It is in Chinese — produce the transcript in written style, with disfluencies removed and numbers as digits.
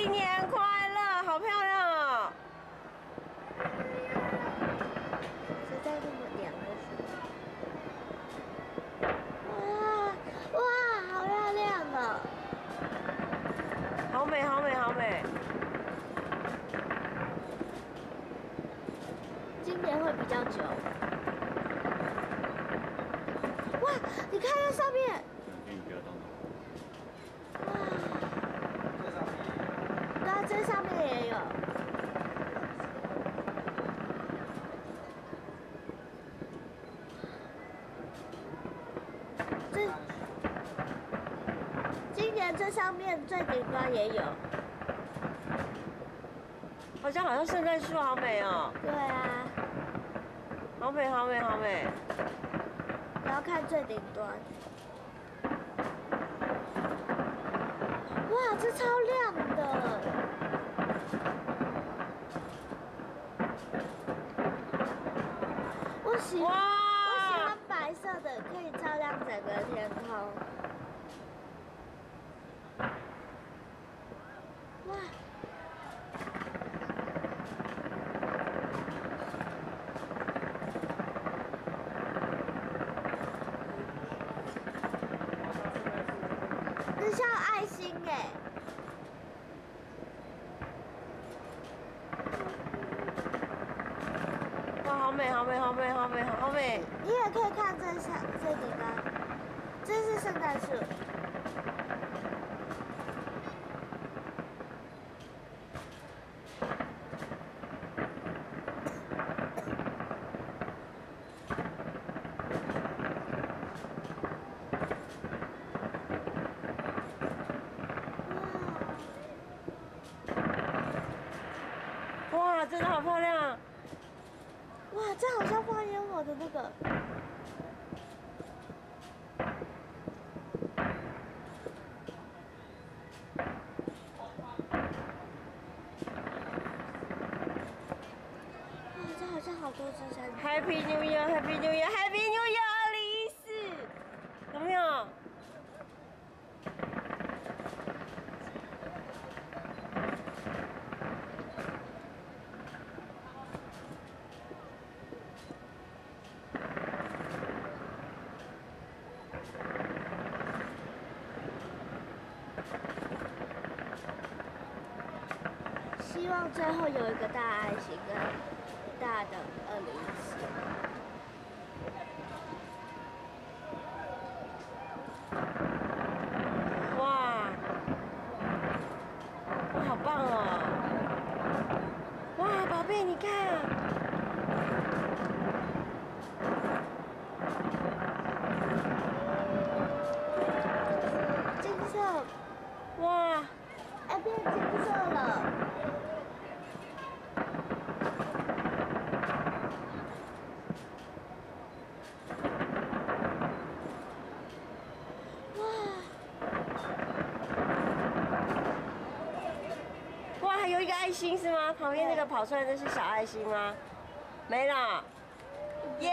新年快乐，好漂亮哦！谁在那么点的是？哇哇，好漂亮哦！好美，好美，好美。今年会比较久。哇，你看那上面。给你不要动。哇，对啊，这上面也有。今年这上面最顶端也有。好像圣诞树，好美哦。对啊。好美，好美，好美。你要看最顶端。哇，这超亮的。我喜欢白色的，可以照亮整个天空。哇！这像爱心哎！哇，好美，好美，好美，好美，好美！你也可以看这顶端，这是圣诞树。哇，真的好漂亮！哇，这好像放烟火的那个。哇，这好像好多只山。Happy New Year, Happy New Year, Happy New Year 2014，有没有？希望最后有一个大爱心跟大的2014。哇，哇，好棒哦！哇，宝贝，你看，金色，哇，哎，变金色了。哇，还有一个爱心是吗？旁边那个跑出来的是小爱心吗？没了，耶！